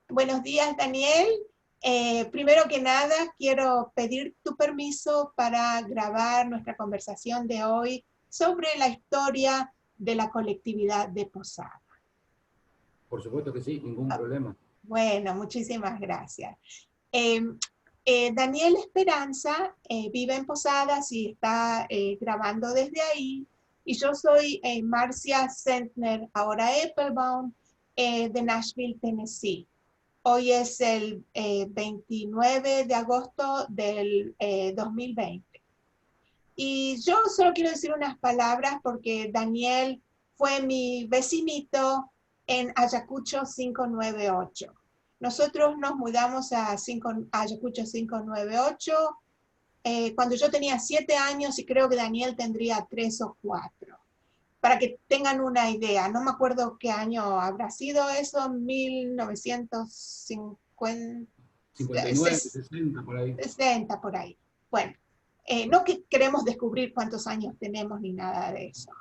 Buenos días, Daniel. Primero que nada, quiero pedir tu permiso para grabar nuestra conversación de hoy sobre la historia de la colectividad de Posada. Por supuesto que sí, ningún problema. Bueno, muchísimas gracias. Daniel Esperanza vive en Posadas y está grabando desde ahí. Y yo soy Marcia Sentner, ahora Applebaum, de Nashville, Tennessee. Hoy es el 29 de agosto del 2020. Y yo solo quiero decir unas palabras porque Daniel fue mi vecinito en Ayacucho 598. Nosotros nos mudamos a Ayacucho 598 cuando yo tenía 7 años y creo que Daniel tendría 3 o 4. Para que tengan una idea, no me acuerdo qué año habrá sido eso, 1950. 59, 60, por ahí. 60, por ahí. Bueno, no que queremos descubrir cuántos años tenemos ni nada de eso.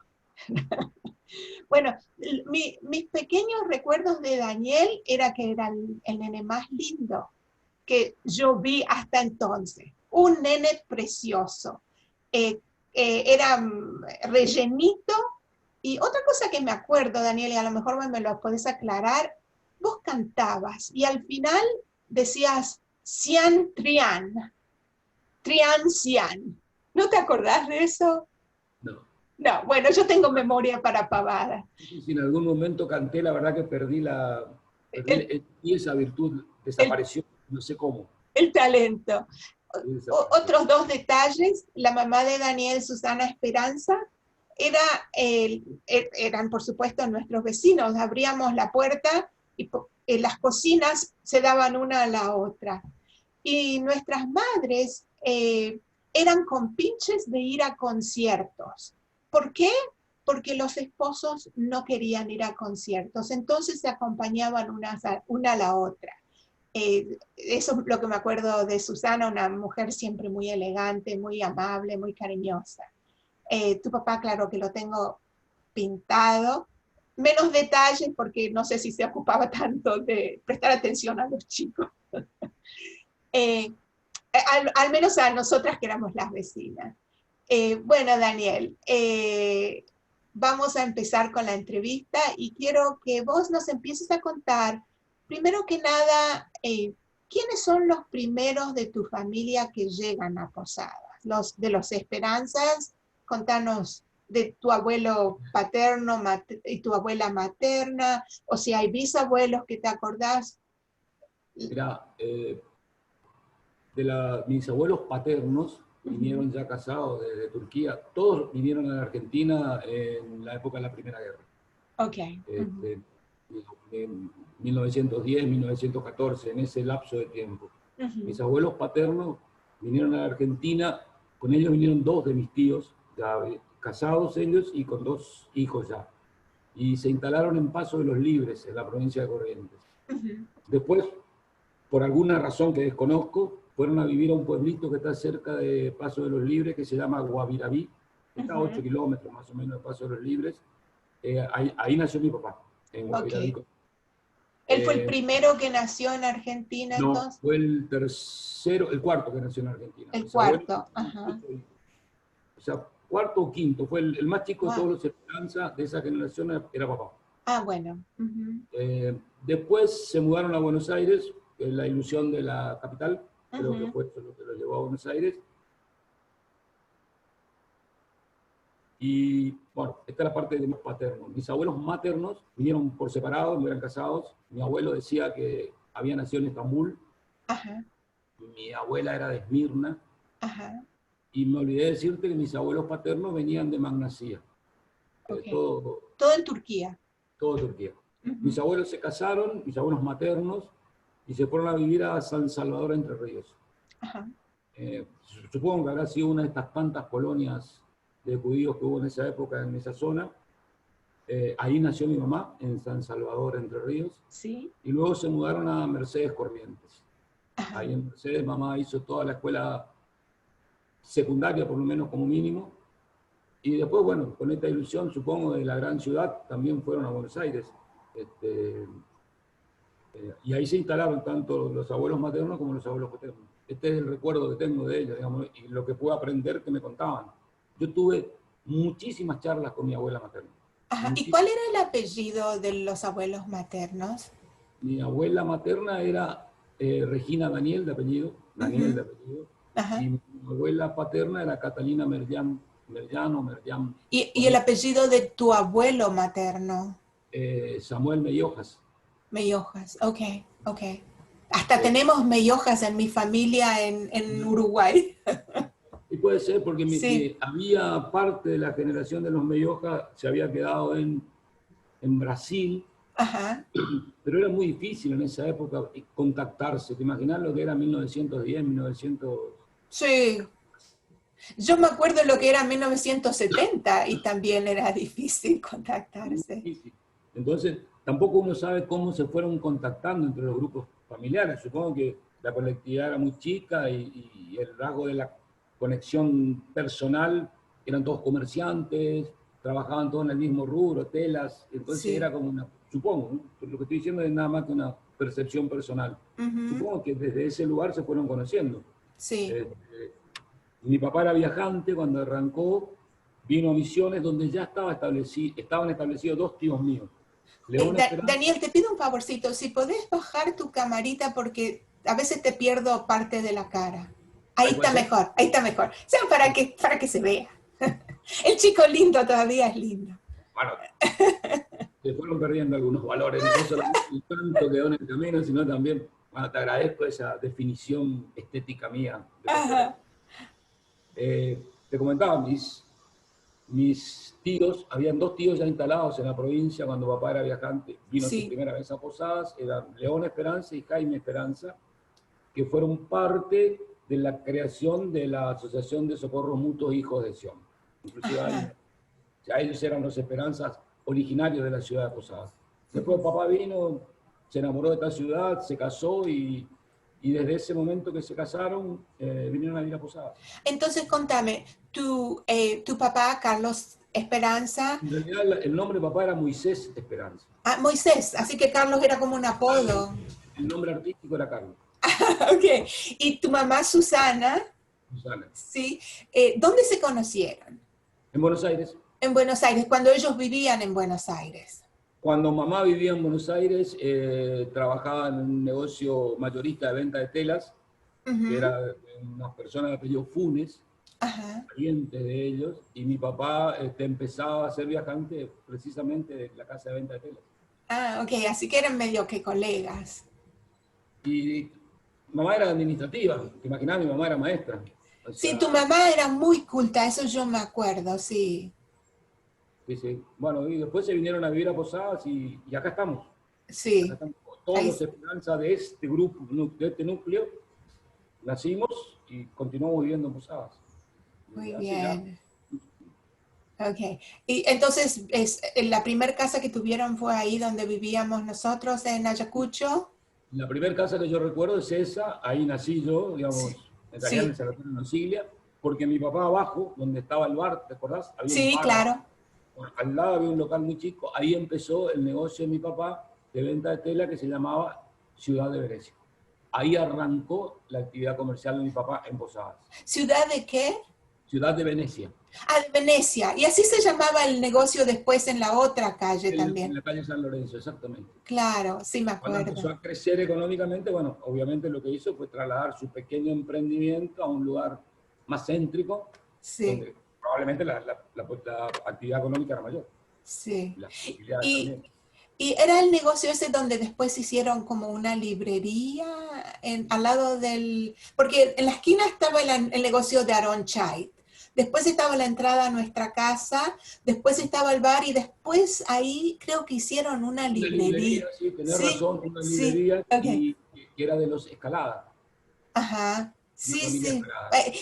Bueno, mis pequeños recuerdos de Daniel era que era el nene más lindo que yo vi hasta entonces. Un nene precioso. Era rellenito. Y otra cosa que me acuerdo, Daniel, y a lo mejor me lo podés aclarar, vos cantabas y al final decías Cian Trian, Trian Cian. ¿No te acordás de eso? No. No, bueno, yo tengo memoria para pavadas. Si en algún momento canté, la verdad que perdí y esa virtud desapareció, no sé cómo. El talento. Otros 2 detalles, la mamá de Daniel, Susana Esperanza, eran por supuesto nuestros vecinos, abríamos la puerta y las cocinas se daban una a la otra. Y nuestras madres eran compinches de ir a conciertos. ¿Por qué? Porque los esposos no querían ir a conciertos, entonces se acompañaban una a la otra. Eso es lo que me acuerdo de Susana, una mujer siempre muy elegante, muy amable, muy cariñosa. Tu papá, claro que lo tengo pintado, menos detalles porque no sé si se ocupaba tanto de prestar atención a los chicos. Al menos a nosotras que éramos las vecinas. Bueno, Daniel, vamos a empezar con la entrevista y quiero que vos nos empieces a contar, primero que nada, ¿quiénes son los primeros de tu familia que llegan a Posadas? De los Esperanzas, contanos de tu abuelo paterno y tu abuela materna, o si hay bisabuelos que te acordás. Mirá, mis abuelos paternos vinieron ya casados desde Turquía. Todos vinieron a la Argentina en la época de la Primera Guerra. Ok. En 1910, 1914, en ese lapso de tiempo. Mis abuelos paternos vinieron a la Argentina, con ellos vinieron 2 de mis tíos, ya casados ellos y con 2 hijos ya. Y se instalaron en Paso de los Libres, en la provincia de Corrientes. Después, por alguna razón que desconozco, fueron a vivir a un pueblito que está cerca de Paso de los Libres, que se llama Guaviraví, que está a 8 kilómetros más o menos de Paso de los Libres. Ahí nació mi papá, en Guaviraví. Okay. ¿Él fue el primero que nació en Argentina entonces? No, fue el cuarto que nació en Argentina. El cuarto, ajá. O sea, cuarto o quinto, fue el más chico de todos los Esperanza de esa generación, era papá. Ah, bueno. Después se mudaron a Buenos Aires, la ilusión de la capital, creo que fue eso lo que los llevó a Buenos Aires. Y bueno, esta es la parte de mis paternos. Mis abuelos maternos vinieron por separado, no eran casados. Mi abuelo decía que había nacido en Estambul. Ajá. Mi abuela era de Esmirna. Ajá. Y me olvidé de decirte que mis abuelos paternos venían de Magnasia. Okay. Todo en Turquía. Todo Turquía. Mis abuelos se casaron, mis abuelos maternos, y se fueron a vivir a San Salvador, Entre Ríos. Ajá. Supongo que habrá sido una de estas tantas colonias de judíos que hubo en esa época, en esa zona. Ahí nació mi mamá, en San Salvador, Entre Ríos. Sí. Y luego se mudaron a Mercedes, Corrientes. Ajá. Ahí en Mercedes mamá hizo toda la escuela secundaria, por lo menos como mínimo. Y después, bueno, con esta ilusión, supongo, de la gran ciudad, también fueron a Buenos Aires. Y ahí se instalaron tanto los abuelos maternos como los abuelos paternos. Este es el recuerdo que tengo de ellos, digamos, y lo que pude aprender que me contaban. Yo tuve muchísimas charlas con mi abuela materna. Ajá. ¿Y cuál era el apellido de los abuelos maternos? Mi abuela materna era Regina Daniel de apellido, Daniel de apellido, Ajá. y mi abuela paterna era Catalina Merllán, Merllán o Merllán. ¿Y el apellido de tu abuelo materno? Samuel Mellojas. Mellojas, ok, ok. Hasta tenemos Mellojas en mi familia en Uruguay. Y puede ser porque Sí. había parte de la generación de los Mellojas se había quedado en Brasil, Ajá. pero era muy difícil en esa época contactarse. ¿Te imaginas lo que era 1910, 1900? Sí. Yo me acuerdo lo que era 1970 y también era difícil Muy contactarse. difícil. Entonces, tampoco uno sabe cómo se fueron contactando entre los grupos familiares. Supongo que la colectividad era muy chica y el rasgo de la conexión personal eran todos comerciantes, trabajaban todos en el mismo rubro, telas. Entonces Sí. era como una, supongo, ¿no? Lo que estoy diciendo es nada más que una percepción personal. Supongo que desde ese lugar se fueron conociendo. Sí. Mi papá era viajante cuando arrancó, vino a Misiones donde ya estaban establecidos dos tíos míos. León Esperanza. Daniel, te pido un favorcito, si podés bajar tu camarita porque a veces te pierdo parte de la cara. Ahí puede ser. Ahí está mejor. O sea, para que se vea. El chico lindo todavía es lindo. Bueno, se fueron perdiendo algunos valores, no solamente el canto quedó en el camino, sino también, bueno, te agradezco esa definición estética mía. Ajá. Te comentaba, mis tíos, habían dos tíos ya instalados en la provincia cuando papá era viajante, vino su Sí. primera vez a Posadas, eran León Esperanza y Jaime Esperanza, que fueron parte de la creación de la Asociación de Socorros Mutuos Hijos de Sion. Inclusive ellos eran los Esperanzas originarios de la ciudad de Posadas. Después papá vino, se enamoró de esta ciudad, se casó y desde ese momento que se casaron, vinieron a vivir a Posadas. Entonces, contame, tu papá, Carlos Esperanza. En realidad el nombre de papá era Moisés Esperanza. Ah, Moisés, así que Carlos era como un apodo. El nombre artístico era Carlos. Ok. Y tu mamá, Susana. Susana. Sí. ¿Dónde se conocieron? En Buenos Aires. En Buenos Aires, cuando ellos vivían en Buenos Aires. Cuando mamá vivía en Buenos Aires, trabajaba en un negocio mayorista de venta de telas, que era una persona de apellido Funes, pariente de ellos, y mi papá empezaba a ser viajante precisamente de la casa de venta de telas. Ah, ok, así que eran medio que colegas. Y mamá era administrativa, te imaginás, mi mamá era maestra. O sea, Sí, tu mamá era muy culta, eso yo me acuerdo, sí. sí, sí. Bueno, y después se vinieron a vivir a Posadas y acá estamos. Sí. Acá estamos todos los Esperanza de este grupo, de este núcleo. Nacimos y continuamos viviendo en Posadas. Muy bien. Ok. Y entonces, la primera casa que tuvieron fue ahí donde vivíamos nosotros, en Ayacucho. La primera casa que yo recuerdo es esa, ahí nací yo, digamos, en realidad en el Sanatorio de Nocilia, porque mi papá abajo, donde estaba el bar, ¿te acordás? Había un bar, claro. Al lado había un local muy chico, ahí empezó el negocio de mi papá de venta de tela que se llamaba Ciudad de Venecia. Ahí arrancó la actividad comercial de mi papá en Posadas. ¿Ciudad de qué? Ciudad de Venecia. Ah, de Venecia. Y así se llamaba el negocio después en la otra calle también. En la calle San Lorenzo, exactamente. Claro, sí me acuerdo. Cuando empezó a crecer económicamente, bueno, obviamente lo que hizo fue trasladar su pequeño emprendimiento a un lugar más céntrico, donde probablemente la actividad económica era mayor. Sí. Las posibilidades también. ¿Y era el negocio ese donde después hicieron como una librería al lado del...? Porque en la esquina estaba el negocio de Aaron Chait. Después estaba la entrada a nuestra casa, después estaba el bar y después ahí creo que hicieron una librería. Sí, tenés razón, una librería que era de los Escalada. Ajá, sí.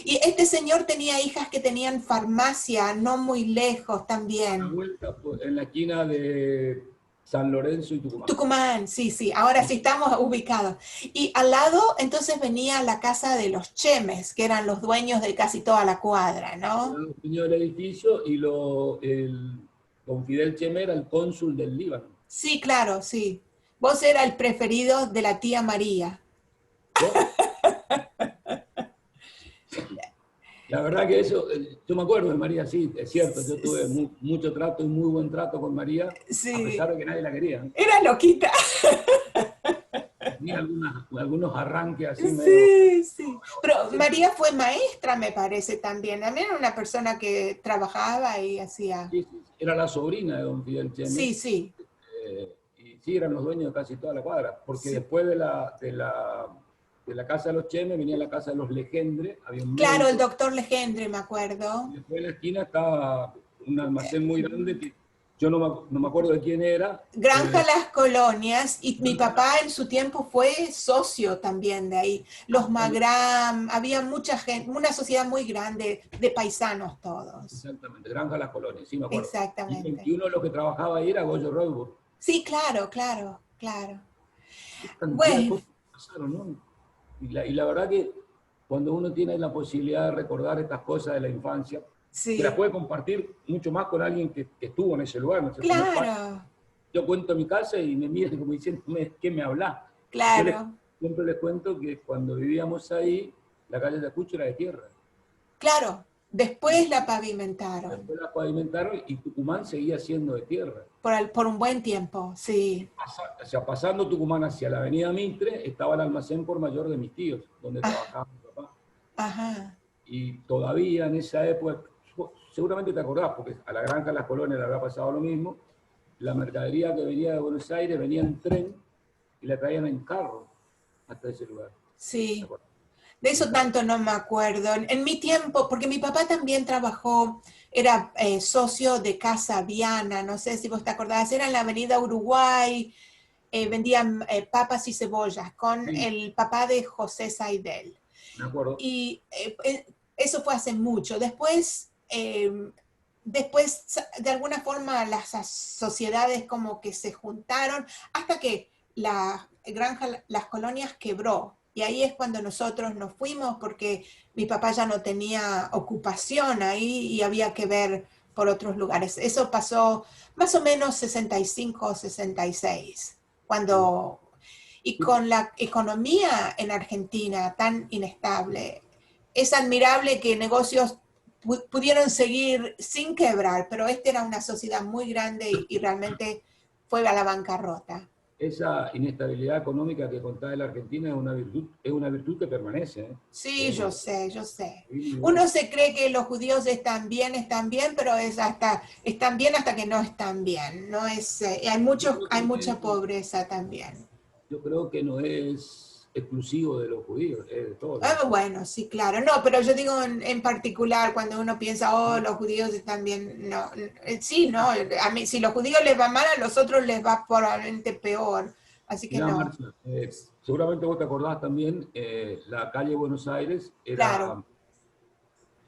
Y este señor tenía hijas que tenían farmacia, no muy lejos también. Una vuelta en la esquina de San Lorenzo y Tucumán. Tucumán, sí, ahora sí estamos ubicados. Y al lado entonces venía la casa de los Chemes, que eran los dueños de casi toda la cuadra, ¿no? Eran los dueños del edificio y don Fidel Cheme era el cónsul del Líbano. Sí, claro, sí. Vos eras el preferido de la tía María. Yo, la verdad que eso, yo me acuerdo de María, sí, es cierto, yo tuve mucho trato y muy buen trato con María, a Sí, pesar de que nadie la quería. era loquita. Tenía algunos arranques así medio... Sí, sí. Pero María fue maestra, me parece, también. También era una persona que trabajaba y hacía... Sí, sí, era la sobrina de don Fidel Cheme, Sí, sí, y sí, eran los dueños de casi toda la cuadra, porque sí. después de la casa de los Cheme venía la casa de los Legendre, había un Claro, el médico, doctor Legendre, me y acuerdo. después en la esquina estaba un almacén muy grande que yo no me acuerdo de quién era. Granja Las Colonias, y mi papá en su tiempo fue socio también de ahí. Los Magram, había mucha gente, una sociedad muy grande de paisanos todos. Exactamente, Granja Las Colonias, sí me acuerdo. Y Exactamente. 21 de los que trabajaba ahí era Goyo Royburg. Sí, claro, claro, claro. Qué cantidad de Bueno, cosas que pasaron, ¿no? Y la verdad que cuando uno tiene la posibilidad de recordar estas cosas de la infancia, que las sí, puede compartir mucho más con alguien que estuvo en ese lugar, ¿no es cierto? No es fácil. claro, Yo cuento mi casa y me miran como diciendo, ¿qué me hablas? Yo claro, siempre les cuento que cuando vivíamos ahí, la calle de Ayacucho era de tierra. claro. Y Después la pavimentaron después la pavimentaron y Tucumán seguía siendo de tierra. por un buen tiempo, sí. O sea, pasando Tucumán hacia la avenida Mitre, estaba el almacén por mayor de mis tíos, donde Ah, trabajaba mi papá. ajá, Y todavía en esa época, seguramente te acordás, porque a la Granja Las Colonias le habrá pasado lo mismo, la mercadería que venía de Buenos Aires venía en tren y la traían en carro hasta ese lugar. ¿Te sí. acuerdas? De En eso carro. tanto no me acuerdo. En mi tiempo, porque mi papá también trabajó, era socio de Casa Viana, no sé si vos te acordás, era en la Avenida Uruguay, vendían papas y cebollas con Sí, el papá de José Saidel. me acuerdo. Y eso fue hace mucho. Después, de alguna forma, las sociedades como que se juntaron hasta que la granja Las Colonias quebró. Y ahí es cuando nosotros nos fuimos porque mi papá ya no tenía ocupación ahí y había que ver por otros lugares. Eso pasó más o menos 65 o 66, Sí. cuando y con la economía en Argentina tan inestable, es admirable que negocios pudieron seguir sin quebrar, pero esta era una sociedad muy grande y realmente fue a la bancarrota. Esa inestabilidad económica que contaba de la Argentina es una virtud que permanece. ¿Eh? Sí, Es yo sé, yo sé. igual. Uno se cree que los judíos están bien, pero están bien hasta que no están bien. No es, Yo creo que hay no mucha es, pobreza también. yo creo que no es exclusivo de los judíos, es de todos. Ah, bueno, sí, claro. No, pero yo digo en particular cuando uno piensa, oh, los judíos están bien. No, sí, no. A mí, si los judíos les va mal, a los otros les va probablemente peor. Así que Mirá, no. Marcia, seguramente vos te acordás también, la calle Buenos Aires Claro, era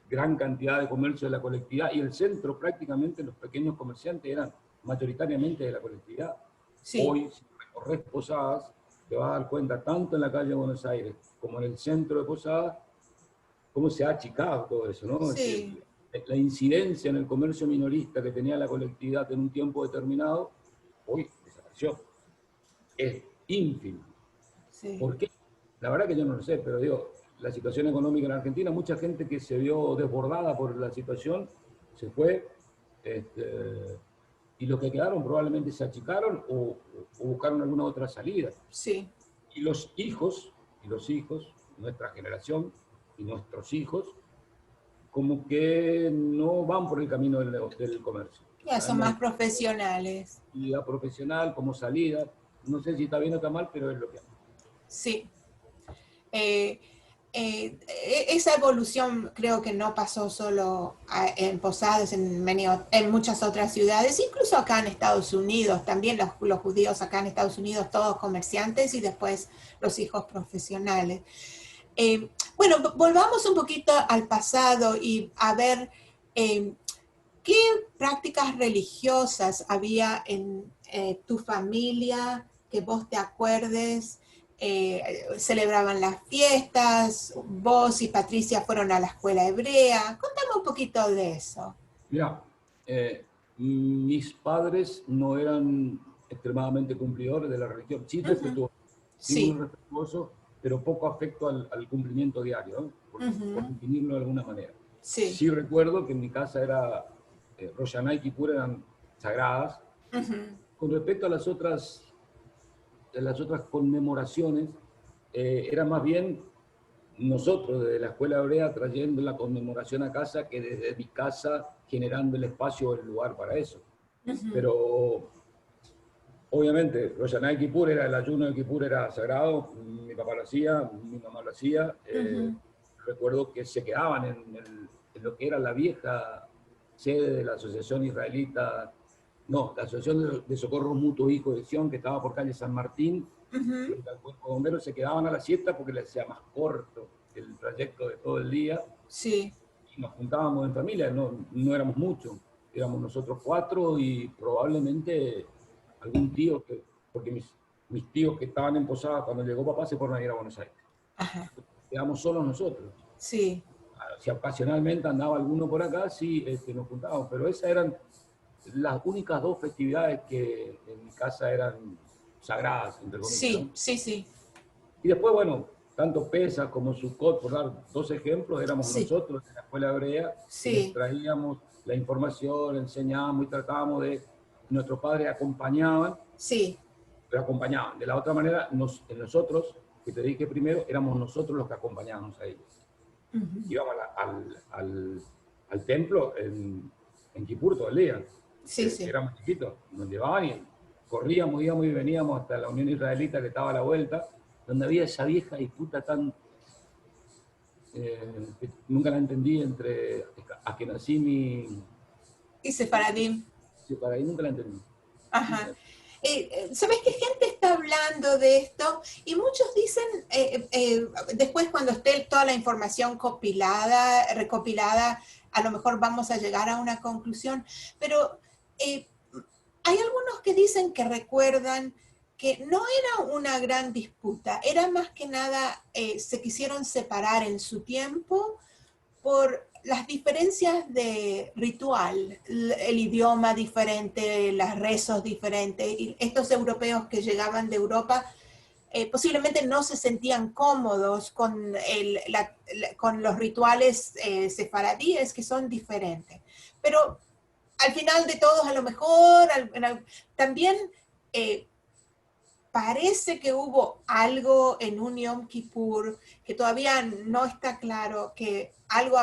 gran cantidad de comercio de la colectividad y el centro prácticamente los pequeños comerciantes eran mayoritariamente de la colectividad. sí, Hoy, si recorres Posadas, te vas a dar cuenta, tanto en la calle Buenos Aires como en el centro de Posadas, cómo se ha achicado todo eso, ¿no? sí, La incidencia en el comercio minorista que tenía la colectividad en un tiempo determinado, hoy desapareció. Es ínfimo. sí. ¿Por qué? La verdad que yo no lo sé, pero digo, la situación económica en Argentina, mucha gente que se vio desbordada por la situación se fue, este, y los que quedaron probablemente se achicaron o buscaron alguna otra salida. Sí. Y los hijos, nuestra generación y nuestros hijos, como que no van por el camino del comercio. Ya son Andan más profesionales. en vida profesional como salida. No sé si está bien o está mal, pero es lo que hay. Sí. Eh, esa evolución creo que no pasó solo en Posadas, en muchas otras ciudades, incluso acá en Estados Unidos, también los judíos acá en Estados Unidos, todos comerciantes y después los hijos profesionales. Bueno, volvamos un poquito al pasado y a ver eh, qué prácticas religiosas había en tu familia, que vos te acuerdes. Celebraban las fiestas, vos y Patricia fueron a la escuela hebrea. Contame un poquito de eso. Mira, mis padres no eran extremadamente cumplidor de la religión, sí respetuoso, sí muy respetuoso, pero poco afecto al cumplimiento diario, ¿no? Por definirlo de alguna manera. Sí recuerdo que en mi casa era Rosh Hashanah y Kippur eran sagradas. Con respecto a las otras conmemoraciones, era más bien nosotros desde la escuela hebrea trayendo la conmemoración a casa que desde mi casa generando el espacio o el lugar para eso. Pero obviamente Rosh Hashanah y Kippur era el ayuno de Kippur era sagrado, mi papá lo hacía, mi mamá lo hacía. Recuerdo que se quedaban en lo que era la vieja sede de la Asociación Israelita, no, la Asociación de Socorro Mutuo Hijo de Sion, que estaba por calle San Martín. Frente al cuerpo de bomberos, se quedaban a la siesta porque les hacía más corto el trayecto de todo el día. Sí. Y nos juntábamos en familia, no éramos muchos, éramos nosotros 4 y probablemente algún tío, porque mis tíos que estaban en Posadas cuando llegó papá se fueron a ir a Buenos Aires. Quedamos solos nosotros. Sí. Si ocasionalmente andaba alguno por acá, sí, nos juntábamos, pero esas eran las únicas 2 festividades que en mi casa eran sagradas, entre comillas. Sí, ¿no? Sí. Y después, bueno, tanto Pesach como Sukkot, por dar 2 ejemplos, éramos nosotros en la escuela hebrea, que traíamos la información, enseñábamos y tratábamos de... Nuestros padres acompañaban, pero acompañaban. De la otra manera, nosotros, que te dije primero, éramos nosotros los que acompañábamos a ellos. Íbamos al templo en Kippur todo el día. Éramos chiquitos, nos llevaban y corríamos, íbamos y veníamos hasta la Unión Israelita que estaba a la vuelta, donde había esa vieja disputa tan... que nunca la entendí entre Ashkenazim y Sefaradim. Sefaradim nunca la entendí. ¿Sabes qué gente está hablando de esto? Y muchos dicen, después cuando esté toda la información recopilada, a lo mejor vamos a llegar a una conclusión, pero hay algunos que dicen que recuerdan que no era una gran disputa, era más que nada, se quisieron separar en su tiempo por las diferencias de ritual, el idioma diferente, los rezos diferentes, y estos europeos que llegaban de Europa posiblemente no se sentían cómodos con los rituales sefaradíes que son diferentes. Pero al final de todos, a lo mejor, también parece que hubo algo en un Yom Kippur que todavía no está claro, que algo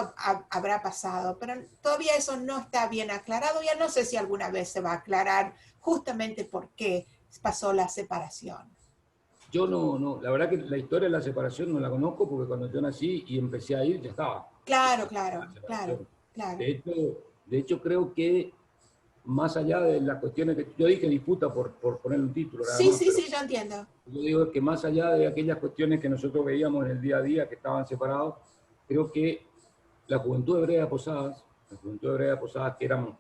habrá pasado, pero todavía eso no está bien aclarado. Ya no sé si alguna vez se va a aclarar justamente por qué pasó la separación. Yo no, la verdad que la historia de la separación no la conozco porque cuando yo nací y empecé a ir ya estaba. Claro. De hecho creo que más allá de las cuestiones que yo dije disputa por ponerle un título. Sí, yo entiendo. Yo digo que más allá de aquellas cuestiones que nosotros veíamos en el día a día que estaban separados, creo que la juventud hebrea de Posadas, que éramos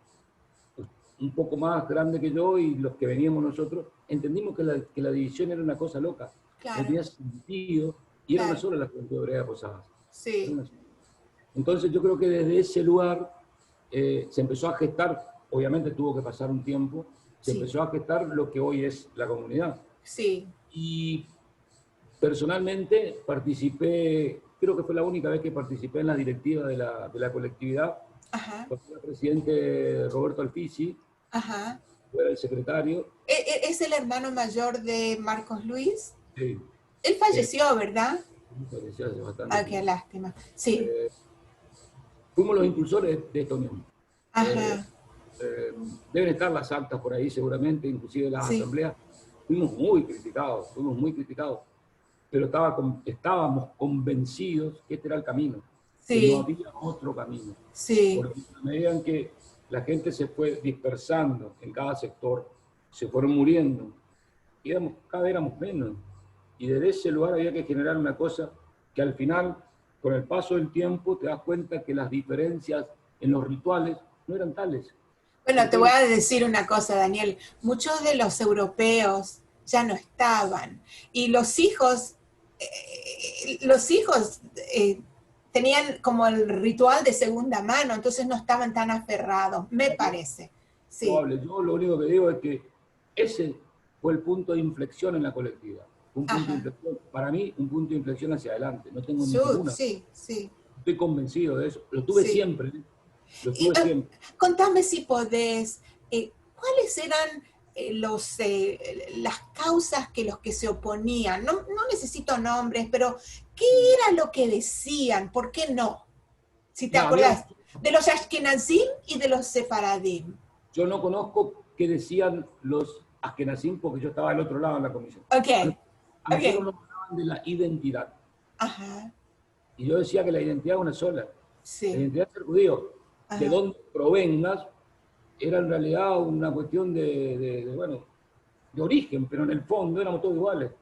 un poco más grande que yo y los que veníamos nosotros, entendimos que la división era una cosa loca. No tenía sentido y era una sola la juventud hebrea de Posadas. Sí. Entonces yo creo que desde ese lugar se empezó a gestar. Obviamente tuvo que pasar un tiempo, se empezó a gestar lo que hoy es la comunidad. Sí. Y personalmente participé, creo que fue la única vez que participé en la directiva de la colectividad. Fue el presidente Roberto Alfisi, fue el secretario. ¿Es el hermano mayor de Marcos Luis? Sí. Él falleció, ¿verdad? Falleció hace bastante. Qué lástima. Sí. Fuimos los impulsores de esta unión. Deben estar las actas por ahí seguramente, inclusive las asambleas. Fuimos muy criticados, pero estábamos convencidos que este era el camino, que no había otro camino. Porque a medida en que la gente se fue dispersando en cada sector, se fueron muriendo, cada vez éramos menos. Y desde ese lugar había que generar una cosa que al final, con el paso del tiempo, te das cuenta que las diferencias en los rituales no eran tales. Bueno, te voy a decir una cosa, Daniel. Muchos de los europeos ya no estaban. Y los hijos tenían como el ritual de segunda mano, entonces no estaban tan aferrados, me parece. Yo lo único que digo es que ese fue el punto de inflexión en la colectividad. Fue un punto de Ajá. inflexión, para mí, un punto de inflexión hacia adelante. No tengo ninguna. Sí, sí, Estoy convencido de eso. Lo tuve sí. siempre. Lo Y, tuve siempre. contame si podés, ¿cuáles eran las causas que los que se oponían? No, no necesito nombres, pero ¿qué era lo que decían? ¿Por qué no? Si te Ya, había, acordás, de los Ashkenazim y de los Sefaradim. yo no conozco qué decían los Askenazim porque yo estaba al otro lado en la comisión. Ok, A nosotros ok. nos hablaban de la identidad. Ajá, Y yo decía que la identidad es una sola. La sí, identidad es ser judío. De ajá, dónde provengas era en realidad una cuestión bueno, de origen, pero en el fondo éramos todos iguales.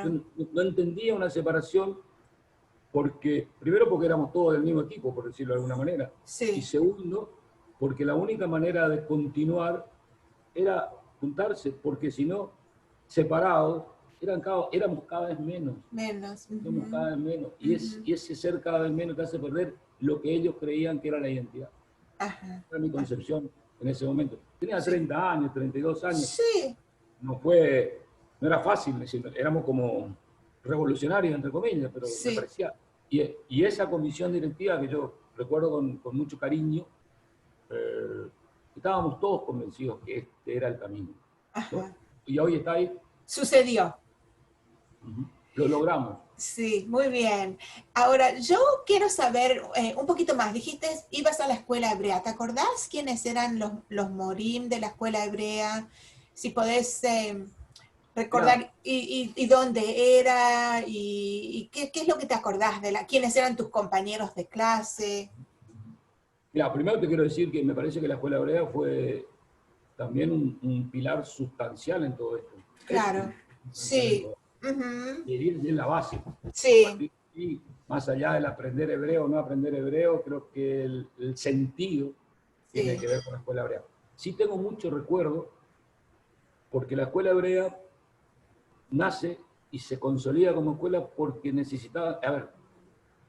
Yo claro, no entendía una separación porque, primero porque éramos todos del mismo equipo, por decirlo de alguna manera, y sí, segundo, porque la única manera de continuar era juntarse, porque si no, separados, éramos cada vez menos, menos. éramos cada vez menos, Ujú. y ese ser cada vez menos te hace perder lo que ellos creían que era la identidad. Ajá, Era mi concepción en ese momento. Tenía sí, 30 años, 32 años, sí, no era fácil, éramos como revolucionarios, entre comillas, pero me sí. parecía. Y esa comisión directiva que yo recuerdo con mucho cariño, eh, estábamos todos convencidos que este era el camino, ¿no? Ajá. Y hoy está ahí, Sucedió. lo logramos. Sí, muy bien. Ahora, yo quiero saber un poquito más. Dijiste, ibas a la escuela hebrea. ¿Te acordás quiénes eran los morim de la escuela hebrea? Si podés Mira, recordar y dónde era y qué es lo que te acordás de quiénes eran tus compañeros de clase. mira, primero te quiero decir que me parece que la escuela hebrea fue también un pilar sustancial en todo esto. Es un Claro, pilar sustancial en sí, todo esto. ujú, Y es la base. A sí, partir de ahí, más allá del aprender hebreo o no aprender hebreo, creo que el sentido tiene sí, que ver con la escuela hebrea. Sí tengo mucho recuerdo, porque la escuela hebrea nace y se consolida como escuela porque necesitaba, a ver,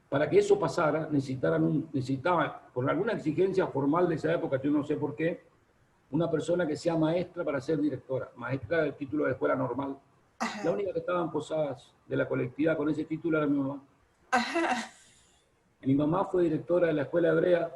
para que eso pasara, necesitaban, por alguna exigencia formal de esa época, yo no sé por qué, una persona que sea maestra para ser directora, maestra del título de escuela normal. La ajá, única que estaba en posadas de la colectividad con ese título era mi mamá. ajá, Mi mamá fue directora de la escuela hebrea,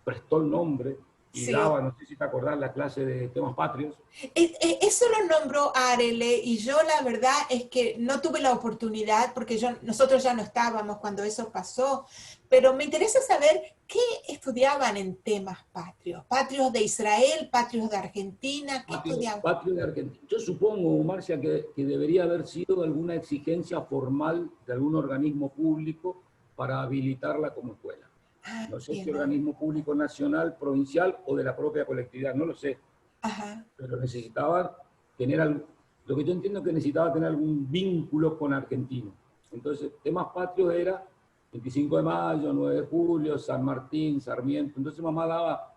prestó el nombre y sí. daba, no sé si te acordás, la clase de temas patrios. Eso lo nombró Arele y yo la verdad es que no tuve la oportunidad porque nosotros ya no estábamos cuando eso pasó, pero me interesa saber qué estudiaban en temas patrios, patrios de Israel, patrios de Argentina, qué estudiaban. Patrio de Argentina. Yo supongo, Marcia, que debería haber sido alguna exigencia formal de algún organismo público para habilitarla como escuela. Ah, No sé si entiendo. organismo público nacional, provincial o de la propia colectividad, no lo sé, Ajá, pero necesitaba tener algo. Lo que yo entiendo es que necesitaba tener algún vínculo con Argentina. Entonces, temas patrios era 25 de mayo, 9 de julio, San Martín, Sarmiento. Entonces, mamá daba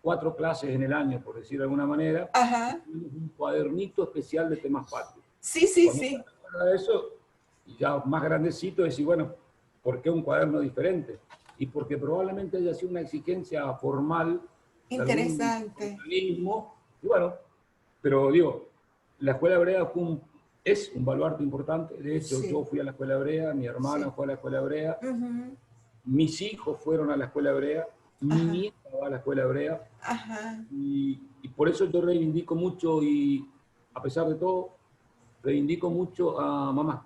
4 clases en el año, por decir de alguna manera, y ajá, tuvimos un cuadernito especial de temas patrios. sí, sí, Cuando se sí, acuerda de eso, y ya más grandecito, decir, bueno, ¿por qué un cuaderno diferente? Y porque probablemente haya sido una exigencia formal de algún interesante. organismo, y bueno, pero digo, la escuela hebrea es un baluarte importante. De hecho, yo Sí, fui a la escuela hebrea, mi hermana sí. fue a la escuela hebrea, Ujú, mis hijos fueron a la escuela hebrea, mi ajá, nieta va a la escuela hebrea, ajá, y por eso yo reivindico mucho y a pesar de todo, reivindico mucho a mamá,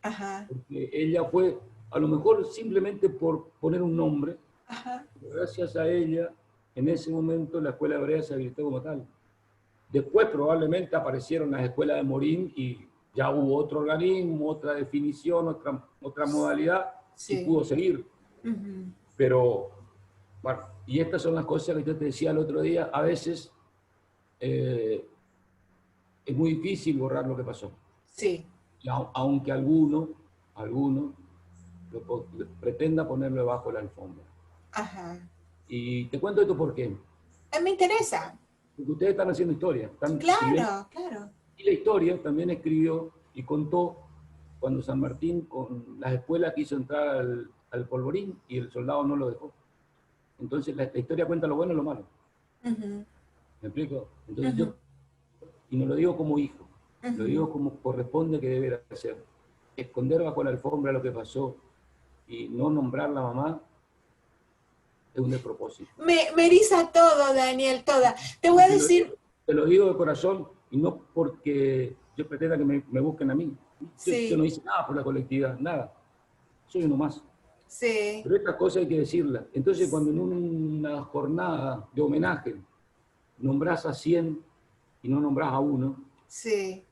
ajá, porque ella fue, a lo mejor simplemente por poner un nombre, ajá, pero gracias a ella, en ese momento la escuela hebrea se habilitó como tal. Después probablemente aparecieron las escuelas de Morín y ya hubo otro organismo, otra definición, otra modalidad y sí. pudo seguir. Ujú, Pero, bueno, y estas son las cosas que yo te decía el otro día, a veces eh, es muy difícil borrar lo que pasó. sí, Y aunque alguno pretenda ponerlo debajo de la alfombra. ajá. Y te cuento esto por qué. Me interesa. Porque ustedes están haciendo historia, están escribiendo. Claro, claro. Y la historia también escribió y contó cuando San Martín con las espuelas quiso entrar al polvorín y el soldado no lo dejó. Entonces la historia cuenta lo bueno y lo malo. Ujú, ¿Me explico? Entonces ujú, yo, y no lo digo como hijo, Lo digo como corresponde que deberá ser. Esconder bajo la alfombra lo que pasó y no nombrar a la mamá es un despropósito. Me eriza todo, Daniel, toda. Te voy a decir... Te lo digo de corazón y no porque yo pretenda que me busquen a mí. Yo no hice nada por la colectividad, nada. Soy uno más. Sí. Pero esta cosa hay que decirla. Entonces, cuando en una jornada de homenaje nombrás a 100 y no nombrás a uno... Sí.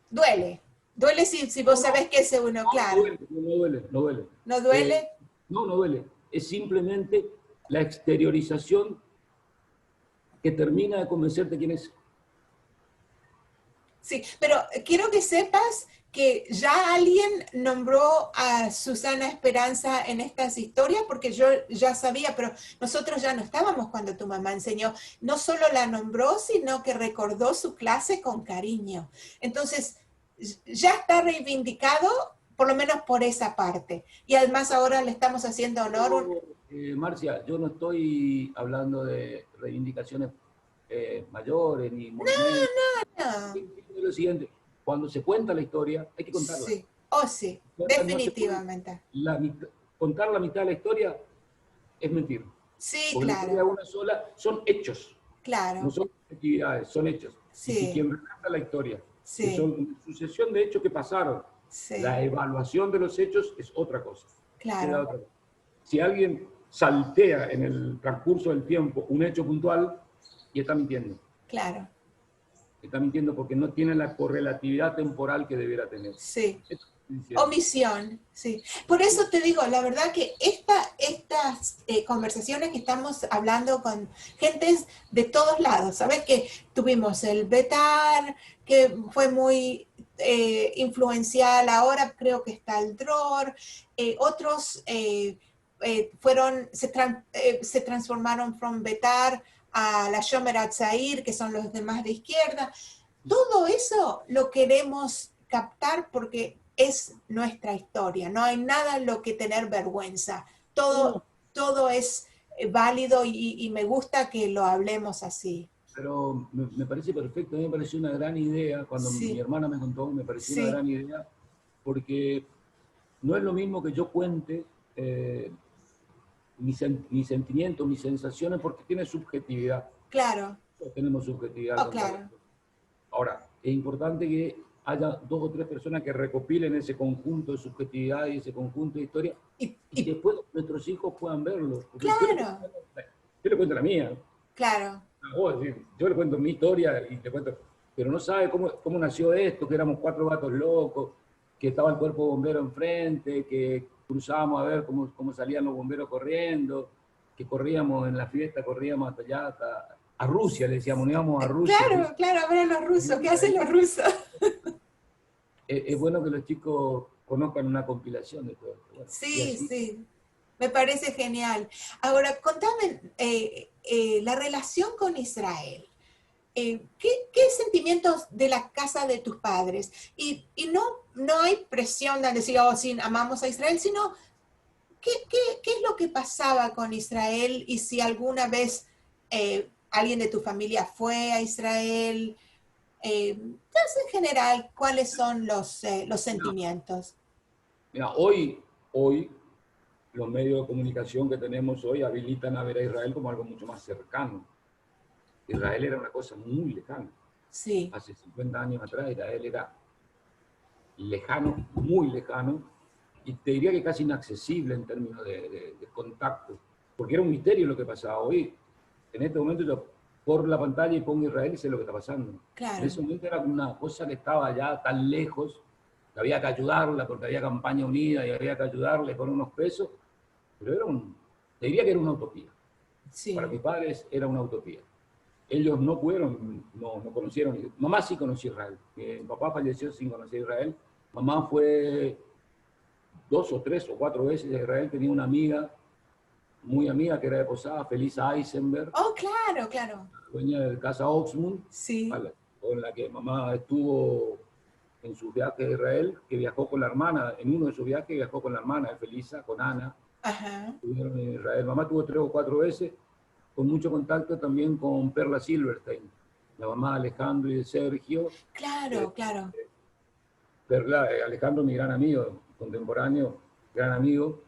Duele. Duele si vos sabés que ese uno, claro. No duele, no duele. ¿No duele? No duele. Es simplemente la exteriorización que termina de convencerte quién es. Sí, pero quiero que sepas que ya alguien nombró a Susana Esperanza en estas historias, porque yo ya sabía, pero nosotros ya no estábamos cuando tu mamá enseñó. No solo la nombró, sino que recordó su clase con cariño. Entonces, ya está reivindicado, por lo menos por esa parte. Y además ahora le estamos haciendo honor. Marcia, yo no estoy hablando de reivindicaciones mayores ni monumentos. No. Lo siguiente, cuando se cuenta la historia, hay que contarla. Sí, sí, definitivamente. Contar la mitad de la historia es mentir. Sí, porque claro. la historia una sola son hechos. Claro. No son actividades, son hechos. Sí. Y si quien relata la historia, sí. que son una sucesión de hechos que pasaron, sí. la evaluación de los hechos es otra cosa. Claro. Otra cosa. Si alguien saltea en el transcurso del tiempo un hecho puntual, y está mintiendo. Claro. Está mintiendo porque no tiene la correlatividad temporal que debiera tener. Sí. Omisión, sí. Por eso te digo, la verdad que estas conversaciones que estamos hablando con gentes de todos lados, ¿sabes? Que tuvimos el Betar, que fue muy influencial, ahora creo que está el Dror, otros se transformaron from Betar a la Shomer Atzair, que son los demás de izquierda. Todo eso lo queremos captar porque es nuestra historia, no hay nada en lo que tener vergüenza, todo es válido y me gusta que lo hablemos así. Pero me parece perfecto, a mí me pareció una gran idea, cuando mi hermana me contó, me pareció una gran idea, porque no es lo mismo que yo cuente mis sentimientos, mis sensaciones, porque tiene subjetividad. Claro. Todos tenemos subjetividad. Claro. Ahora, es importante que haya 2 o 3 personas que recopilen ese conjunto de subjetividad y ese conjunto de historia y después nuestros hijos puedan verlo. Claro. Yo le cuento la mía. Claro. Yo le cuento mi historia y le cuento, pero no sabe cómo nació esto, que éramos 4 gatos locos, que estaba el cuerpo bombero enfrente, que cruzábamos a ver cómo salían los bomberos corriendo, que corríamos en la fiesta, corríamos hasta allá, a Rusia, le decíamos, nos íbamos a Rusia. Claro, a ver a los rusos, ¿qué hacen los rusos? Es bueno que los chicos conozcan una compilación de todo esto. Bueno, sí, me parece genial. Ahora, contame la relación con Israel. ¿Qué sentimientos de la casa de tus padres? Y no hay presión de decir, sí, amamos a Israel, sino ¿qué es lo que pasaba con Israel? Y si alguna vez alguien de tu familia fue a Israel, entonces en general, ¿cuáles son los sentimientos? Mira, hoy los medios de comunicación que tenemos hoy habilitan a ver a Israel como algo mucho más cercano. Israel era una cosa muy lejana. Sí. Hace 50 años atrás Israel era lejano, muy lejano, y te diría que casi inaccesible en términos de contacto, porque era un misterio lo que pasaba hoy. En este momento yo por la pantalla y pongo Israel y sé lo que está pasando. Claro. En ese momento era una cosa que estaba ya tan lejos, que había que ayudarla porque había campaña unida y había que ayudarle con unos pesos, pero te diría que era una utopía. Sí. Para mis padres era una utopía. Ellos no pudieron, no conocieron. Mamá sí conoció Israel. Mi papá falleció sin conocer Israel. Mamá fue 2 o 3 o 4 veces a Israel. Tenía una amiga, muy amiga, que era de Posada, Felisa Eisenberg. Oh, claro. Dueña de Casa Oxmund, sí. Con la que mamá estuvo en sus viajes a Israel, que viajó con la hermana, en uno de sus viajes viajó con la hermana de Felisa, con Ana. Ajá. Estuvieron en Israel. Mamá tuvo 3 o 4 veces, con mucho contacto también con Perla Silverstein, la mamá de Alejandro y de Sergio. Claro, claro. Alejandro, mi gran amigo, contemporáneo, gran amigo.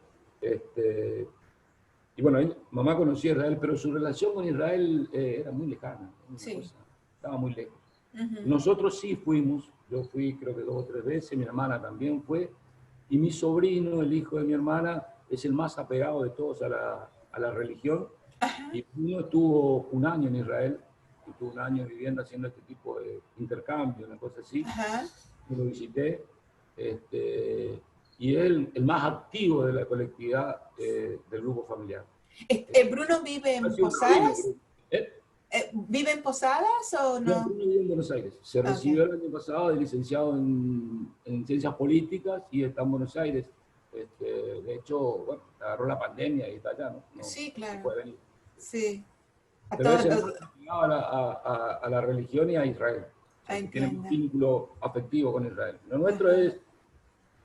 Y bueno, mamá conocía a Israel, pero su relación con Israel era muy lejana, una cosa, estaba muy lejos. Nosotros sí fuimos, yo fui creo que 2 o 3 veces, mi hermana también fue, y mi sobrino, el hijo de mi hermana, es el más apegado de todos a la religión. Ajá. Y uno estuvo 1 año en Israel, estuvo 1 año viviendo haciendo este tipo de intercambio, una cosa así. Ajá. Yo lo visité, y él el más activo de la colectividad del grupo familiar. ¿Bruno vive Ha en sido un rabino, Posadas? ¿eh? ¿Vive en Posadas o No, no? Bruno vive en Buenos Aires. Se recibió el año pasado de licenciado en Ciencias Políticas y está en Buenos Aires. De hecho, bueno, agarró la pandemia y está allá, ¿no? Sí, No claro. puede venir. Sí. A Pero todos es el los... más apegado a la religión y a Israel. O sea, que tiene un Entiendo. vínculo afectivo con Israel. Lo nuestro Ajá.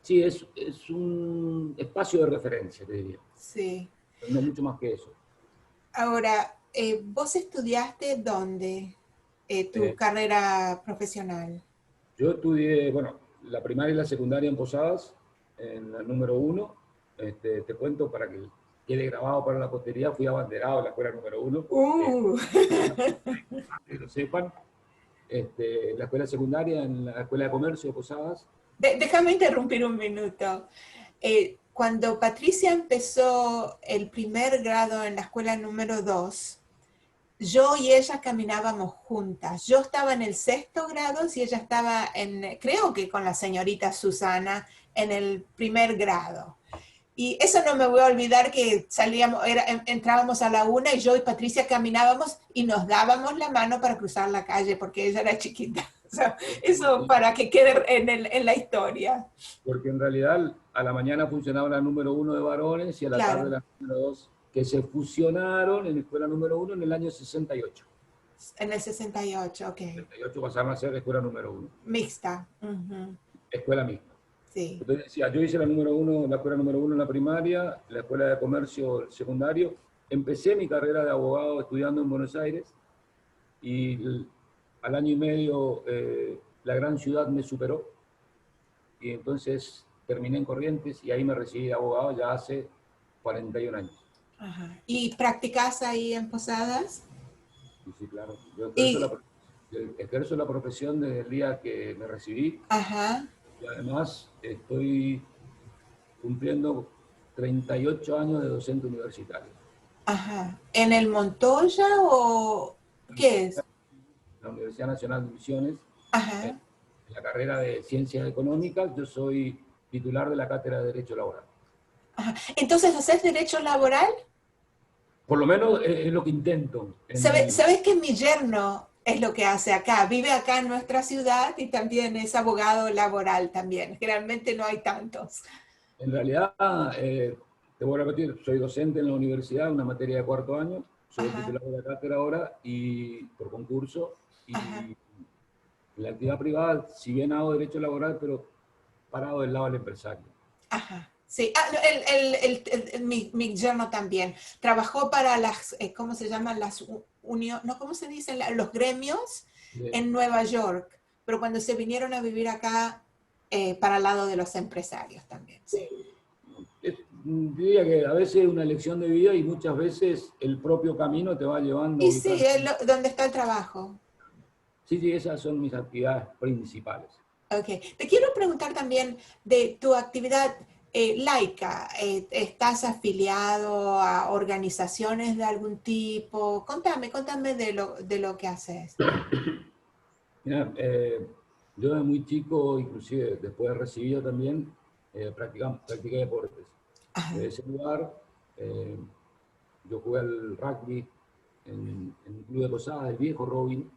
sí, es un espacio de referencia, te diría. Sí. Pero no mucho más que eso. Ahora, ¿vos estudiaste dónde tu Eh, carrera profesional? Yo estudié, bueno, la primaria y la secundaria en Posadas, en la número 1. Te cuento para que quede grabado para la posteridad, fui abanderado en la escuela número 1, Uh. que lo sepan. La escuela secundaria en la Escuela de Comercio de Posadas. Déjame interrumpir un minuto. Cuando Patricia empezó el primer grado en la escuela número 2, yo y ella caminábamos juntas. Yo estaba en el 6º grado y ella estaba creo que con la señorita Susana, en el primer grado. Y eso no me voy a olvidar que entrábamos a la 1 y yo y Patricia caminábamos y nos dábamos la mano para cruzar la calle porque ella era chiquita. O sea, eso para que quede en la historia. Porque en realidad a la mañana funcionaba la número 1 de varones y a la tarde Claro, la número 2, que se fusionaron en la escuela número 1 en el año 68. en el 68, ok. 68 pasaron a ser la escuela número 1. Mixta. Uh-huh. Escuela misma. Sí. Entonces decía, yo hice la escuela número 1 en la primaria, la escuela de comercio el secundario. Empecé mi carrera de abogado estudiando en Buenos Aires y al año y medio la gran ciudad me superó y entonces terminé en Corrientes y ahí me recibí de abogado ya hace 41 años. Ajá. ¿Y practicás ahí en Posadas? Sí, sí, claro. Yo Y, ejerzo la profesión desde el día que me recibí ajá, y además estoy cumpliendo 38 años de docente universitario. ajá. ¿En el Montoya o qué es? La Universidad Nacional de Misiones, en Ajá. la carrera de Ciencias Económicas. Yo soy titular de la Cátedra de Derecho Laboral. Ajá. Entonces, ¿haces derecho laboral? Por lo menos es lo que intento. ¿Sabes que mi yerno es lo que hace acá? Vive acá en nuestra ciudad y también es abogado laboral también. Generalmente no hay tantos. En realidad, te voy a repetir, soy docente en la universidad, una materia de 4º año, soy el Ajá, titular de la cátedra ahora y por concurso, ajá, y en la actividad privada, si bien hago derecho laboral, pero parado del lado del empresario. ajá. Sí, no, mi yerno también trabajó para las, ¿cómo se llaman? Las uniones, no, ¿cómo se dicen? Los gremios en Nueva York, pero cuando se vinieron a vivir acá, para el lado de los empresarios también, sí. Diría que a veces es una elección de vida y muchas veces el propio camino te va llevando a Y sí, ubicarte. ¿dónde está el trabajo? Sí, sí, esas son mis actividades principales. Ok. Te quiero preguntar también de tu actividad laica. ¿Estás afiliado a organizaciones de algún tipo? Contame de lo que haces. Mira, yo de muy chico, inclusive después de recibido también, practiqué deportes. Ajá. De ese lugar, yo jugué al rugby en un club de Posadas, el viejo Robin,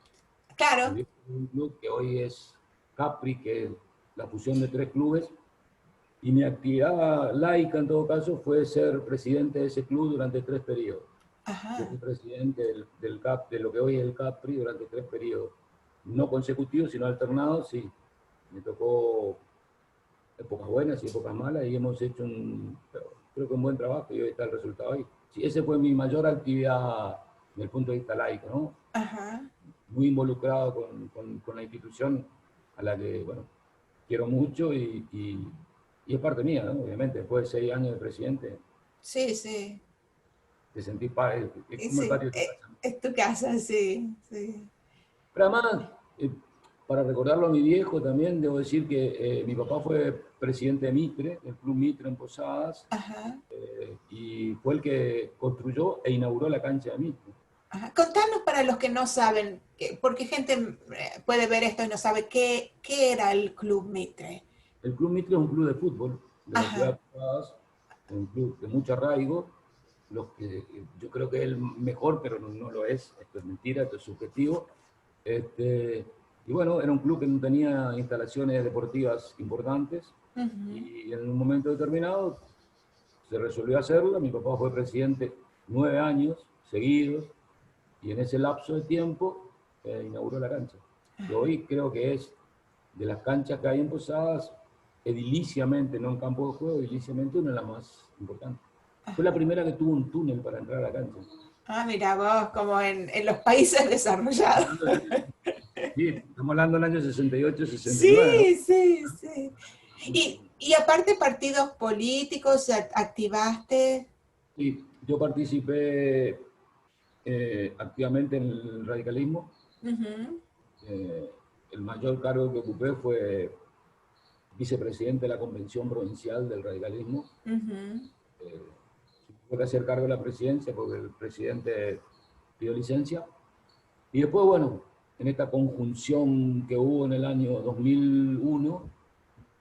el Claro. viejo club que hoy es Capri, que es la fusión de 3 clubes. Y mi actividad laica, en todo caso, fue ser presidente de ese club durante 3 periodos. Yo fui Ajá. presidente de lo que hoy es el Capri durante 3 periodos. No consecutivos, sino alternados, sí. Me tocó épocas buenas y épocas malas y hemos hecho creo que un buen trabajo y hoy está el resultado ahí. Sí, ese fue mi mayor actividad desde el punto de vista laico, ¿no? Ajá. muy involucrado con la institución a la que, bueno, quiero mucho y es parte mía, ¿no? Obviamente, después de 6 años de presidente, Sí, sí. te sentís padre, es Y como el sí, patio de tu casa. es tu casa, sí, sí. Pero además, para recordarlo a mi viejo también, debo decir que mi papá fue presidente de Mitre, del Club Mitre en Posadas, Ajá, y fue el que construyó e inauguró la cancha de Mitre. ajá. Contanos para los que no saben, porque gente puede ver esto y no sabe qué era el Club Mitre. El Club Mitre es un club de fútbol de la ciudad Ajá, de Posadas, un club de mucho arraigo, yo creo que es el mejor, pero no lo es, esto es mentira, esto es subjetivo. Este, y bueno, era un club que no tenía instalaciones deportivas importantes ujú, y en un momento determinado se resolvió hacerlo. Mi papá fue presidente 9 años seguidos y en ese lapso de tiempo inauguró la cancha. Que ajá. hoy creo que es de las canchas que hay en Posadas, ediliciamente, no en campo de juego, ediliciamente una de las más importantes. Fue la primera que tuvo un túnel para entrar a la cancha. Ah, mira vos, como en los países desarrollados. Sí, estamos hablando del año 68, 69, ¿no? Sí, sí, sí. Y aparte partidos políticos, activaste. Sí, yo participé activamente en el radicalismo. Ujú, Eh, el mayor cargo que ocupé fue vicepresidente de la Convención Provincial del Radicalismo. ujú, Eh, Tuve que hacer cargo de la presidencia porque el presidente pidió licencia. Y después, bueno, en esta conjunción que hubo en el año 2001,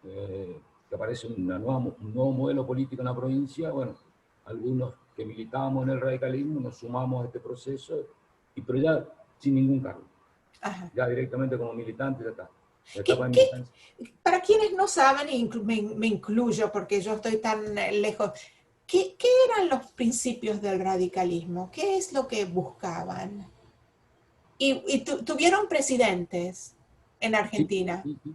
que aparece un nuevo modelo político en la provincia, bueno, algunos que militábamos en el radicalismo nos sumamos a este proceso, pero ya sin ningún cargo, ajá. ya directamente como militante, ya está. La etapa ¿Qué, de qué- militancia. para quienes no saben, y me incluyo porque yo estoy tan lejos, ¿qué eran los principios del radicalismo? ¿Qué es lo que buscaban? Y tuvieron presidentes en Sí, Argentina. sí, sí.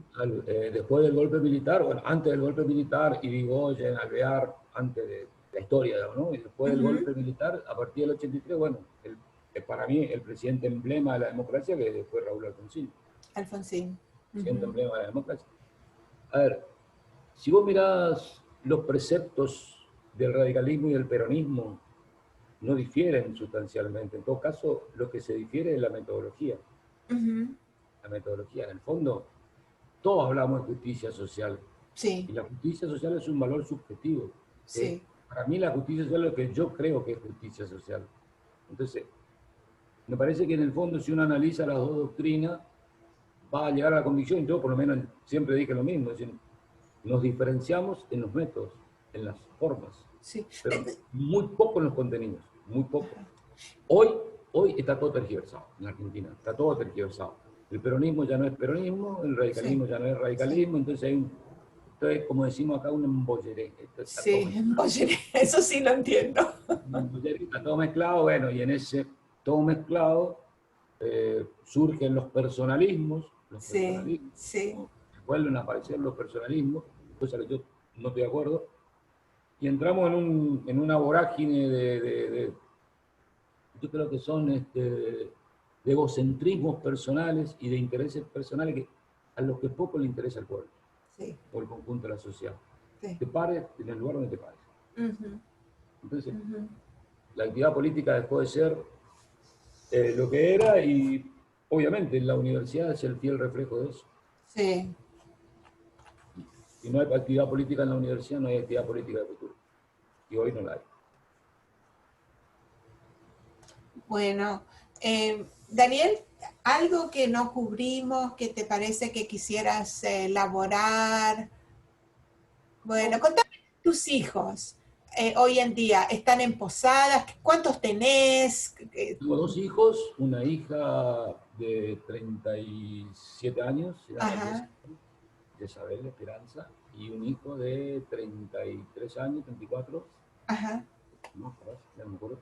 Después del golpe militar, bueno, antes del golpe militar, Irigoyen, Alvear, antes de la historia, ¿no? Y después del Ujú, golpe militar, a partir del 83, bueno, para mí el presidente emblema de la democracia, que fue Raúl Alfonsín, Alfonsín. presidente Ujú, emblema de la democracia. A ver, si vos mirás los preceptos del radicalismo y del peronismo, no difieren sustancialmente. En todo caso, lo que se difiere es la metodología. ujú. La metodología, en el fondo, todos hablamos de justicia social. Sí, Y la justicia social es un valor subjetivo. sí. Para mí la justicia social es lo que yo creo que es justicia social. Entonces, me parece que en el fondo si uno analiza las dos doctrinas, va a llegar a la convicción, yo por lo menos siempre dije lo mismo, es decir, nos diferenciamos en los métodos, en las formas, Sí. pero muy poco en los contenidos, muy poco. Hoy, hoy está todo tergiversado en Argentina, está todo tergiversado. El peronismo ya no es peronismo, el Sí, radicalismo ya no es sí, radicalismo, entonces hay entonces, como decimos acá, un embolleré. Esto está todo sí. mezclado. Oye, eso sí lo entiendo. Un embolleré, está todo mezclado, bueno, y en ese todo mezclado surgen los Sí, personalismos, sí. ¿no? Vuelven a aparecer los personalismos, cosa que yo no estoy de acuerdo, y entramos en una vorágine yo creo que son de egocentrismos personales y de intereses personales a los que poco le interesa al pueblo Sí, o el conjunto de la sociedad. sí. Te pares en el lugar donde te pares. Ujú, Entonces, ujú. la actividad política dejó de ser lo que era y obviamente la universidad es el fiel reflejo de eso. Sí. Si no hay actividad política en la universidad, no hay actividad política de futuro. Y hoy no la hay. Bueno, Daniel, algo que no cubrimos, que te parece que quisieras elaborar. Bueno, No, contame tus hijos. Hoy en día están en Posadas. ¿Cuántos tenés? tengo 2 hijos, una hija de 37 años, se llama Ajá, Isabel Esperanza, y un hijo de 33 años, 34, ajá, no, ya no me acuerdo.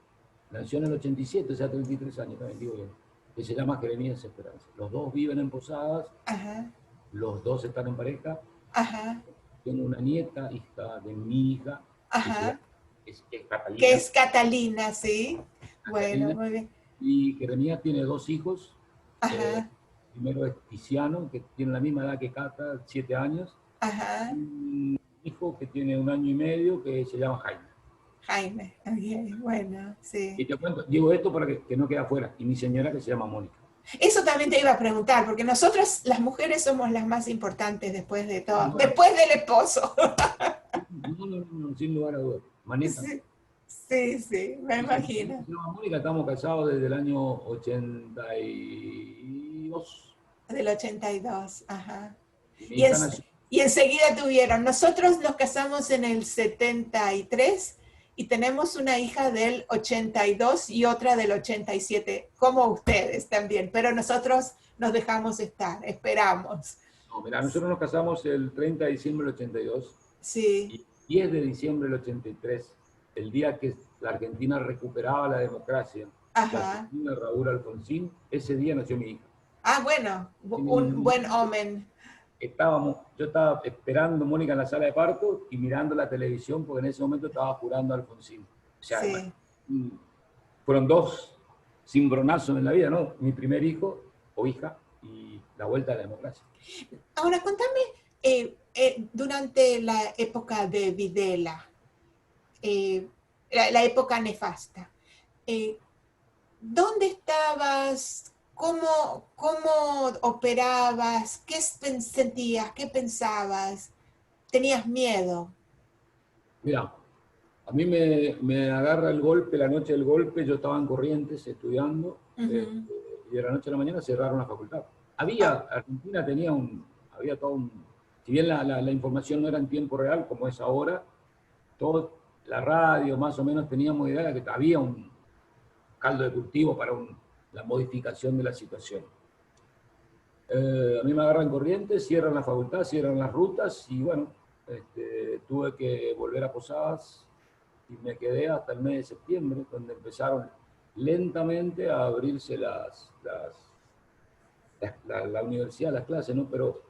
Nació en el 87, o sea, 33 años, también digo bien. Que se llama Jeremías Esperanza. Los dos viven en Posadas, ajá, los dos están en pareja. ajá, Tengo una nieta, hija de mi hija, que se llama, ajá. es Que Catalina, es Catalina, ¿sí? Bueno, Catalina, muy bien. y Jeremías tiene 2 hijos, Ajá. Primero es Tiziano, que tiene la misma edad que Cata, 7 años. Ajá. Un hijo que tiene 1 año y medio, que se llama Jaime. Jaime, ok, bueno, sí. Y te cuento, digo esto para que no quede afuera. Y mi señora, que se llama Mónica. Eso también te iba a preguntar, porque nosotras las mujeres somos las más importantes después de Sin todo, lugar a, después del esposo. no, sin lugar a dudas. Maneta. Sí, sí, sí, me Mi señora imagino. se llama Mónica, estamos casados desde el año 82. Del 82, ajá. Y mi Y, hija nació. y enseguida tuvieron. Nosotros nos casamos en el 73 y tenemos una hija del 82 y otra del 87, como ustedes también, pero nosotros nos dejamos estar, esperamos. No, mira, nosotros nos casamos el 30 de diciembre del 82 Sí, y 10 de diciembre del 83, el día que la Argentina recuperaba la democracia, la ajá. asesina Raúl Alfonsín, ese día nació mi hija. Ah, bueno, un buen omen. Yo estaba esperando a Mónica en la sala de parto y mirando la televisión porque en ese momento estaba jurando a Alfonsín. O sea, Sí. fueron 2 cimbronazos en la vida, ¿no? Mi primer hijo o hija y la vuelta a la democracia. Ahora, contame, durante la época de Videla, la época nefasta, eh, ¿dónde estabas? ¿Cómo operabas? ¿Qué sentías? ¿Qué pensabas? ¿Tenías miedo? Mira, a mí me agarra el golpe, la noche del golpe, yo estaba en Corrientes estudiando, Ujú. y de la noche a la mañana cerraron la facultad. Ah, Argentina tenía había todo si bien la información no era en tiempo real como es ahora, todo, la radio más o menos teníamos idea de que había un caldo de cultivo para la modificación de la situación. A mí me agarran Corrientes, cierran la facultad, cierran las rutas y bueno, tuve que volver a Posadas y me quedé hasta el mes de septiembre, donde empezaron lentamente a abrirse la universidad, las clases, ¿no? Pero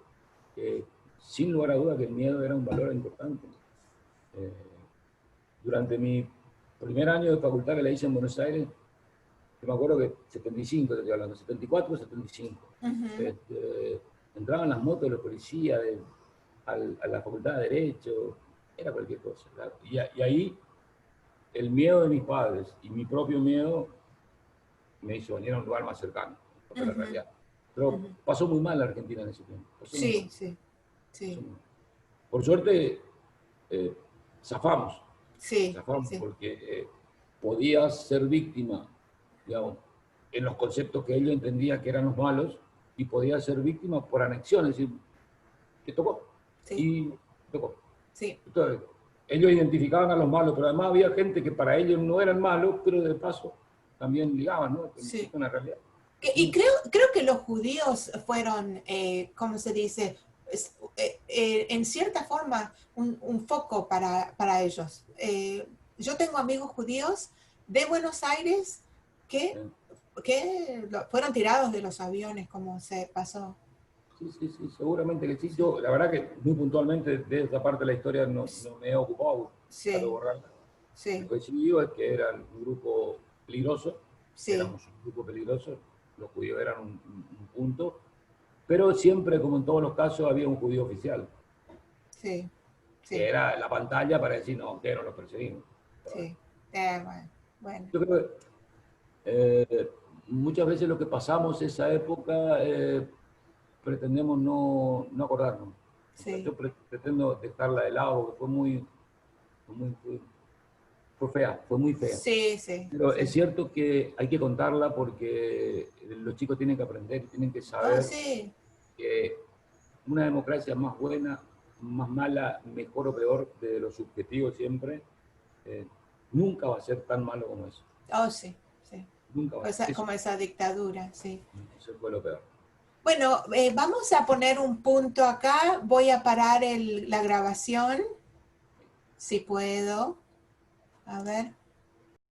sin lugar a duda que el miedo era un valor importante. Eh, Durante mi primer año de facultad que la hice en Buenos Aires, yo me acuerdo que 75, te estoy hablando, 74, 75. ujú. Entraban las motos de los policías a la facultad de Derecho, era cualquier cosa. Claro. Y ahí el miedo de mis padres y mi propio miedo me hizo venir a un lugar más cercano, porque la Ujú, realidad. Pero ujú. pasó muy mal la Argentina en ese tiempo. Pasó muy mal. Sí, sí, Pasó sí, muy mal. Por suerte, eh, zafamos. sí, Zafamos sí. porque podías ser víctima, digamos, en los conceptos que ellos entendían que eran los malos, y podías ser víctima por anexión, es decir, te tocó. Sí, Y tocó. sí, Entonces, ellos identificaban a los malos, pero además había gente que para ellos no eran malos, pero de paso también ligaban, ¿no? Es sí. una realidad. Y creo que los judíos fueron, ¿cómo se dice? En cierta forma, un foco para ellos. Yo tengo amigos judíos de Buenos Aires que, fueron tirados de los aviones, como se pasó. Sí, seguramente que sí. Yo, la verdad que muy puntualmente de esa parte de la historia no me he ocupado, trato de Sí, borrarla. sí, Lo que sí digo es que eran un grupo peligroso, sí, éramos un grupo peligroso, los judíos eran un punto, pero siempre, como en todos los casos, había un judío oficial, sí, que sí, era la pantalla para decir, no, que no los perseguimos. sí. Bueno, bueno, Yo creo que muchas veces lo que pasamos esa época pretendemos no acordarnos. O sea, sí, yo pretendo dejarla de lado, porque fue fea, fue muy fea. sí, sí, Pero es sí. cierto que hay que contarla porque los chicos tienen que aprender, tienen que Oh, saber sí, que una democracia más buena, más mala, mejor o peor, de lo subjetivo siempre, eh, nunca va a ser tan malo como eso. oh, sí, sí. Nunca va a ser. Como esa dictadura, sí. Eso fue lo peor. Bueno, vamos a poner un punto acá. Voy a parar la grabación, si puedo. A ver.